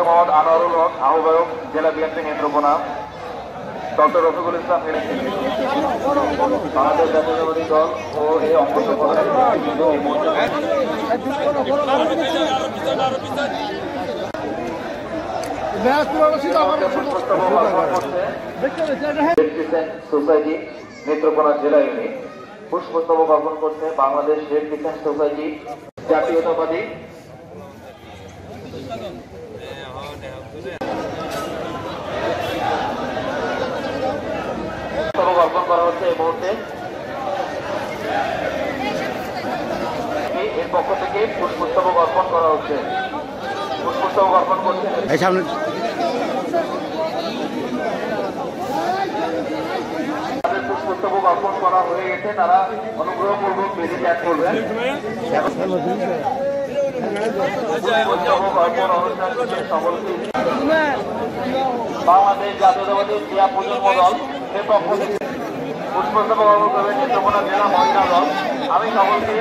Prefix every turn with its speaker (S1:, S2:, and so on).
S1: মোহাম্মদ আনোয়ারুল হক, আহ্বায়ক, জেলা BNP Netrokona. Doctor Rafiqul Islam, Bangladesh জাতীয়তাবাদী দল ও এই অঙ্গ সোসাইটি নেত্রকোনা জেলা ইউনিট পুষ্পস্তবক অর্পণ করছে বাংলাদেশ রেড ক্রিসেন্ট সোসাইটি জাতীয়তাবাদী। অর্পণ করা হচ্ছে এই মুহূর্তে। এর পক্ষ থেকে পুষ্পস্তবক অর্পণ করা হচ্ছে। পুষ্পস্তবক অর্পণ করছে পুষ্পস্তবক অর্পণ করা হয়ে গেছে। তারা অনুগ্রহপূর্বক বেশি ত্যাগ করবেন। বাংলাদেশ জাতীয়তাবাদী ক্রিয়া প্রজন্ম দল এর পক্ষ থেকে পুষ্পস্তবক অর্পণ করবেন নেত্রকোনা জেলা মহিলা দল। আমি সকলকে